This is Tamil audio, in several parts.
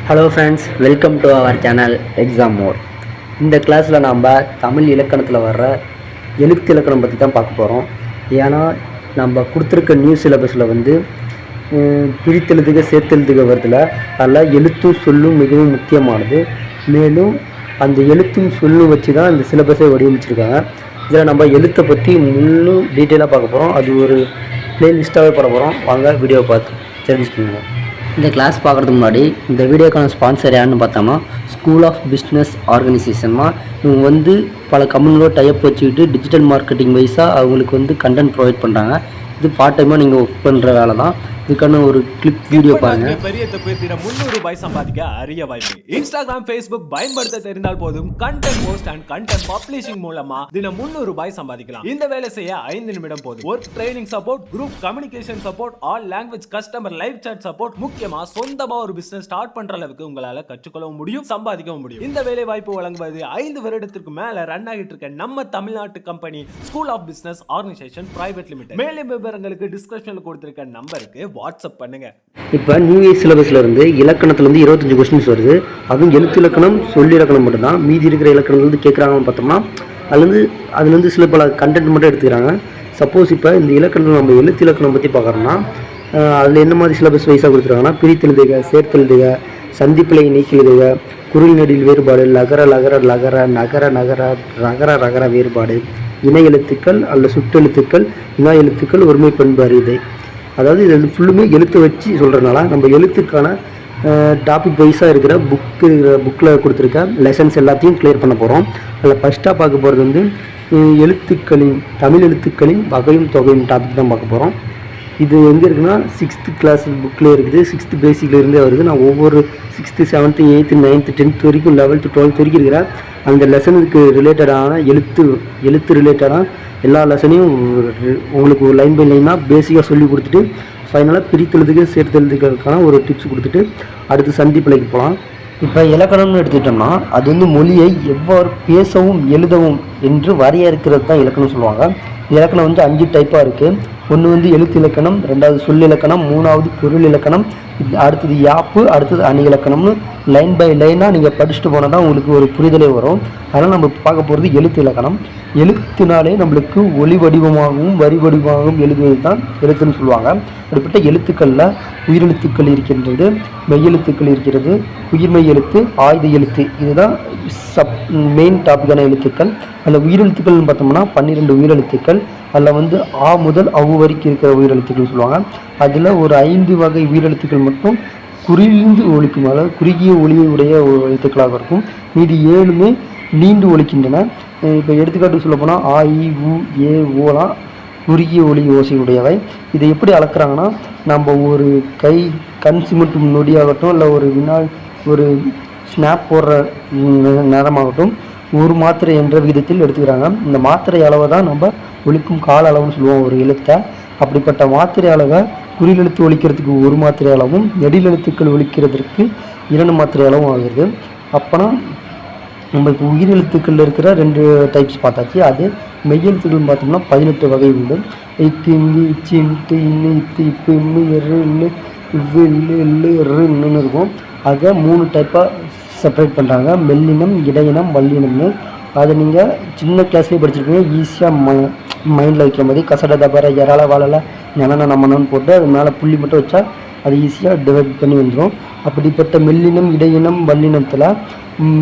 Hello friends, welcome to our channel exam mode. இந்த கிளாஸில் நாம் தமிழ் இலக்கணத்தில் வர்ற எழுத்து இலக்கணம் பற்றி தான் பார்க்க போகிறோம். ஏன்னா நம்ம கொடுத்துருக்க நியூ சிலபஸில் பிரித்தெழுதுக சேர்த்தெழுதுக வருதுல, அதில் எழுத்தும் சொல்லும் மிகவும் முக்கியமானது. மேலும் அந்த எழுத்தும் சொல்லும் வச்சு தான் இந்த சிலபஸை வடிவமைச்சிருக்காங்க. இதில் நம்ம எழுத்தை பற்றி முழு டீட்டெயிலாக பார்க்க போகிறோம். அது ஒரு ப்ளேலிஸ்ட்டாகவே போட போகிறோம். வாங்க வீடியோவை பார்த்து தெரிஞ்சுக்கோங்க. இந்த கிளாஸ் பார்க்குறதுக்கு முன்னாடி இந்த வீடியோக்கான ஸ்பான்சர் யாருன்னு பார்த்தோம்னா ஸ்கூல் ஆஃப் பிஸ்னஸ் ஆர்கனைசேஷன்னா, இவங்க பல கம்பெனிகளோட டைப் வச்சுக்கிட்டு டிஜிட்டல் மார்க்கெட்டிங் வைஸாக அவங்களுக்கு கண்டென்ட் ப்ரொவைட் பண்ணுறாங்க. இது பார்ட் டைமாக நீங்கள் ஒர்க் பண்ணுற வேலை தான். இதுக்கான ஒரு கிளிப் வீடியோ பாருங்க. பெரிய தொகை தினம் ₹300 சம்பாதிக்க அரிய வாய்ப்பு. இன்ஸ்டாகிராம், ஃபேஸ்புக் பயன்படுத்த தெரிந்தால் போதும். Content post and content publishing மூலமா தினம் ₹300 சம்பாதிக்கலாம். இந்த வேலை செய்ய 5 நிமிடம் போதும். Work training support, group communication support, all language customer live chat support. முக்கியமா சொந்தமா ஒரு பிசினஸ் ஸ்டார்ட் பண்ற அளவுக்கு உங்களால கற்றுக்கொள்ளவும் முடியும், சம்பாதிக்கவும் முடியும். இந்த வேலை வாய்ப்பு வழங்குவது 5 வருடத்திற்கு மேல ரன் ஆகிட்டு இருக்க நம்ம தமிழ்நாட்டு company school of business organisation private limited. மேலும் விவரங்களுக்கு டிஸ்கிரிப்ஷன்ல கொடுத்திருக்க நம்பருக்கு வாட்ஸ்அப் பண்ணுங்க. இப்போ நியூ இயர் சிலபஸ்ல இருந்து இலக்கணத்துலேருந்து 25 கொஸ்டின்ஸ் வருது. அதுவும் எழுத்து இலக்கணம், சொல்லி இலக்கணம் மட்டும்தான். மீதி இருக்கிற இலக்கணம் கேட்குறாங்கன்னு பார்த்தோம்னா அதுலேருந்து சில பல கண்டென்ட் மட்டும் எடுத்துக்கிறாங்க. சப்போஸ் இப்போ இந்த இலக்கணத்தில் நம்ம எழுத்து இலக்கணம் பற்றி பார்க்குறோம்னா அதில் என்ன மாதிரி சிலபஸ் வைஸாக கொடுத்துருக்காங்கன்னா, பிரித்தெழுதுக, சேர்த்தெழுதுக, சந்திப்பிலை நீக்கெழுதுக, குரில் நெடில் வேறுபாடு, லகர லகர லகர, நகர நகர, ரகர ரகர வேறுபாடு, இணை எழுத்துக்கள் அல்ல சுட்டெழுத்துக்கள், இணை எழுத்துக்கள், ஒருமை பண்பு அறிதை. அதாவது இது ஃபுல்லுமே எழுத்து வச்சு சொல்கிறதுனால நம்ம எழுத்துக்கான டாபிக் வைஸாக இருக்கிற புக்கில் கொடுத்துருக்க லெசன்ஸ் எல்லாத்தையும் கிளியர் பண்ண போகிறோம். அதில் ஃபஸ்ட்டாக பார்க்க போகிறது தமிழ் எழுத்துக்களின் வகையும் தொகையும் டாபிக் தான் பார்க்க போகிறோம். இது எங்கே இருக்குன்னா 6th கிளாஸ் புக்கில் இருக்குது. 6th பேசிக்கில் இருந்தே வருது. நான் ஒவ்வொரு 6th 7th 8th 9th 10th வரைக்கும் 11th 12th வரைக்கும் இருக்கிற அந்த லெசனுக்கு ரிலேட்டடான எழுத்து ரிலேட்டடான எல்லா லெசனையும் உங்களுக்கு ஒரு லைன் பை லைனாக பேசிக்காக சொல்லி கொடுத்துட்டு ஃபைனலாக பிரித்தெழுதுக சேர்த்தெழுதுகளுக்கான ஒரு டிப்ஸ் கொடுத்துட்டு அடுத்து சந்திப்பிலைக்கு போகலாம். இப்போ இலக்கணம்னு எடுத்துக்கிட்டோம்னா அது மொழியை எவ்வாறு பேசவும் எழுதவும் என்று வரையறுக்கிறது தான் இலக்கணம் சொல்லுவாங்க. இலக்கணம் 5 டைப்பாக இருக்குது. ஒன்று எழுத்து இலக்கணம், 2வது சொல் இலக்கணம், 3வது பொருள் இலக்கணம், அடுத்தது யாப்பு, அடுத்தது அணி இலக்கணம்னு லைன் பை லைனாக நீங்கள் படிச்சுட்டு போனால் தான் உங்களுக்கு ஒரு புரிதலே வரும். அதனால் நம்ம பார்க்க போகிறது எழுத்து இலக்கணம். எழுத்துனாலே நம்மளுக்கு ஒளி வடிவமாகவும் வரி வடிவமாகவும் எழுதுவது தான் எழுத்துன்னு சொல்லுவாங்க. அப்படிப்பட்ட எழுத்துக்களில் உயிரெழுத்துக்கள் இருக்கின்றது, மெய்யெழுத்துக்கள் இருக்கிறது, உயிர்மெய் எழுத்து, ஆயுத எழுத்து. இதுதான் மெயின் டாப்பிக்கான எழுத்துக்கள். அதில் உயிரெழுத்துக்கள்னு பார்த்தோம்னா 12 உயிரெழுத்துக்கள். அதில் ஆ முதல் அவு வரைக்கும் இருக்கிற உயிரெழுத்துக்கள் சொல்லுவாங்க. அதில் ஒரு 5 வகை உயிரெழுத்துக்கள் மட்டும் குறிந்து ஒழிக்கும், அதாவது குறுகிய ஒளியை உடைய எழுத்துக்களாக இருக்கும். மீதி 7மே நீண்டு ஒழிக்கின்றன. இப்போ எடுத்துக்காட்டு சொல்ல போனால் ஆ, இ, உ, ஏ, ஓலாம் குறுகிய ஒளி ஓசையுடையவை. இதை எப்படி அளக்குறாங்கன்னா, நம்ம ஒரு கண் சிமிட்டும் நொடியாகட்டும், இல்லை ஒரு ஸ்னாப் போடுற நேரமாகட்டும், ஒரு மாத்திரை என்ற விகிதத்தில் எடுத்துக்கிறாங்க. இந்த மாத்திரை அளவை தான் நம்ம ஒழிக்கும் கால அளவுன்னு சொல்லுவோம் ஒரு எழுத்தை. அப்படிப்பட்ட மாத்திரை அளவை குறில் எழுத்து ஒழிக்கிறதுக்கு 1 மாத்திரை அளவும், நெடில் எழுத்துக்கள் ஒழிக்கிறதுக்கு 2 மாத்திரை அளவும் ஆகிறது. அப்போனா நம்ம இப்போ உயிரெழுத்துக்களில் இருக்கிற 2 டைப்ஸ் பார்த்தாச்சு. அது மெய்யெழுத்துக்கள்னு பார்த்தோம்னா 18 வகை உண்டு. இக்கு, இங்கு, இச்சு, இன்ட்டு, இன்னு, இத்து, இப்பு, இம்மு, எரு, இன்னு, இவ்வு, இல்லு, எள்ளு, எரு, இன்னுன்னு இருக்கும். அதை 3 டைப்பாக செப்பரேட் பண்ணுறாங்க. மெல்லினம், இடையினம், வல்லினம்னு. அதை நீங்கள் சின்ன கிளாஸ்லேயே படிச்சிருக்கீங்க. ஈஸியாக மைண்டில் வைக்கிற மாதிரி கசட தபர எறால வாழலை ஞான நம்மனன்னு போட்டு அது மேலே புள்ளி மட்டும் வச்சா அது ஈஸியாக டிவைட் பண்ணி வந்துடும். அப்படிப்பட்ட மெல்லினம், இடையினம், வல்லினத்தில்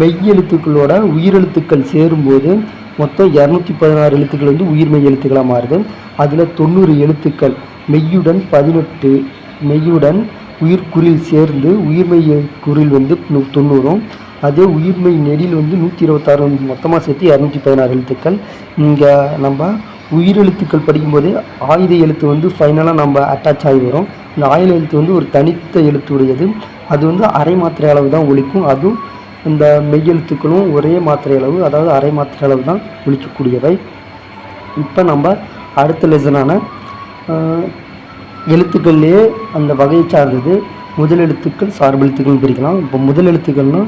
மெய்யெழுத்துக்களோட உயிரெழுத்துக்கள் சேரும்போது மொத்தம் 216 எழுத்துக்கள் உயிர்மெய் எழுத்துக்களாக மாறுது. அதில் 90 எழுத்துக்கள் மெய்யுடன் 18 மெய்யுடன் உயிர்குறில் சேர்ந்து உயிர்மெய் குறில் 90. அதே உயிர்மெய் நெடில் 126, மொத்தமாக சேர்த்து 216 எழுத்துக்கள். இங்கே நம்ம உயிரெழுத்துக்கள் படிக்கும்போதே ஆயுத எழுத்து ஃபைனலாக நம்ம அட்டாச் ஆகி வரும். இந்த ஆயுத எழுத்து ஒரு தனித்த எழுத்து உடையது. அது அரை மாத்திரை அளவு தான் ஒழிக்கும். அதுவும் இந்த மெய்யெழுத்துக்களும் ஒரே மாத்திரை அளவு, அதாவது அரை மாத்திரை அளவு தான் ஒழிக்கக்கூடியவை. இப்போ நம்ம அடுத்த லெசனான எழுத்துக்கள்லேயே அந்த வகையை சார்ந்தது முதல் எழுத்துக்கள், சார்பு எழுத்துக்கள் பிரிக்கலாம். இப்போ முதல் எழுத்துக்கள்னால்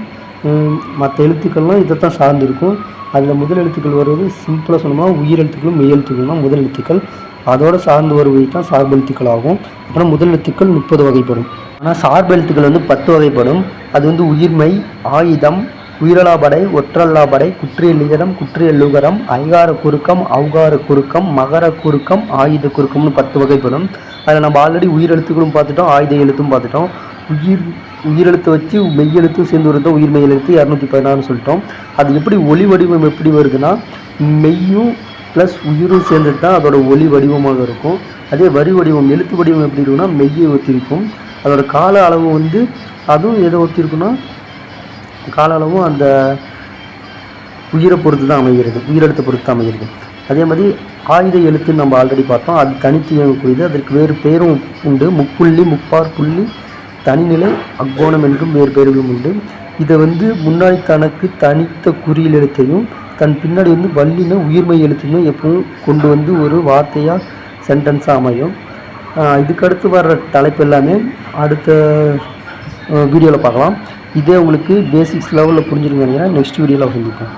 மற்ற எழுத்துக்கள்லாம் இதை தான் சார்ந்திருக்கும். அதில் முதல் எழுத்துக்கள் வருவது சிம்பிளாக சொன்னோம்னா உயிரெழுத்துக்களும் மெய்யெழுத்துக்களும் தான் முதல் எழுத்துக்கள். அதோடு சார்ந்து வருவது தான் சார்பு எழுத்துக்கள் ஆகும். அப்புறம் முதல் எழுத்துக்கள் 30 வகைப்படும். ஆனால் சார்பு எழுத்துக்கள் வந்து 10 வகைப்படும். அது வந்து உயிர்மெய், ஆயுதம், உயிரலாபடை, ஒற்றல்லாபடை, குற்றியலிகரம், குற்றியலுகரம், ஐகார குறுக்கம், ஔகார குறுக்கம், மகர குறுக்கம், ஆயுத குறுக்கம்னு 10 வகைப்படும். அதில் நம்ம ஆல்ரெடி உயிரெழுத்துக்களும் பார்த்துட்டோம், ஆயுத எழுத்தும் பார்த்துட்டோம். உயிரெழுத்தை வச்சு மெய்யெழுத்தும் சேர்ந்து வருது உயிர் மெய் எழுத்து 216 சொல்லிட்டோம். அது எப்படி ஒளி வடிவம் எப்படி வருதுன்னா மெய்யும் ப்ளஸ் உயிரும் சேர்ந்துட்டு தான் அதோட ஒளி வடிவமாக இருக்கும். அதே வரி வடிவம் எழுத்து வடிவம் எப்படி இருக்குன்னா மெய்யை ஒத்திருக்கும். அதோட கால அளவு வந்து அதுவும் எதை ஒத்திருக்குன்னா கால அளவும் அந்த உயிரை பொறுத்து தான் அமைகிறது, உயிரெழுத்தை பொறுத்து தான் அமைகிறது. அதே மாதிரி ஆயுத எழுத்துன்னு நம்ம ஆல்ரெடி பார்த்தோம். அது தனித்து இயங்கக்கூடியது. அதற்கு வேறு பேரும் உண்டு. முப்புள்ளி, முப்பார் புள்ளி, தனிநிலை, அக்கோணம் என்றும் வேறு பேர்களும் உண்டு. இதை வந்து முன்னாடி தனக்கு தனித்த குறியில் எழுத்தையும் தன் பின்னாடி வந்து வல்லின உயிர்மெய் எழுத்தையும் எப்பவும் கொண்டு வந்து ஒரு வார்த்தையாக சென்டென்ஸாக அமையும். இதுக்கடுத்து வர்ற தலைப்பு எல்லாமே அடுத்த வீடியோவில் பார்க்கலாம். இதே உங்களுக்கு பேசிக்ஸ் லெவலில் புரிஞ்சுருங்க. நெக்ஸ்ட் வீடியோவில் சந்திப்போம்.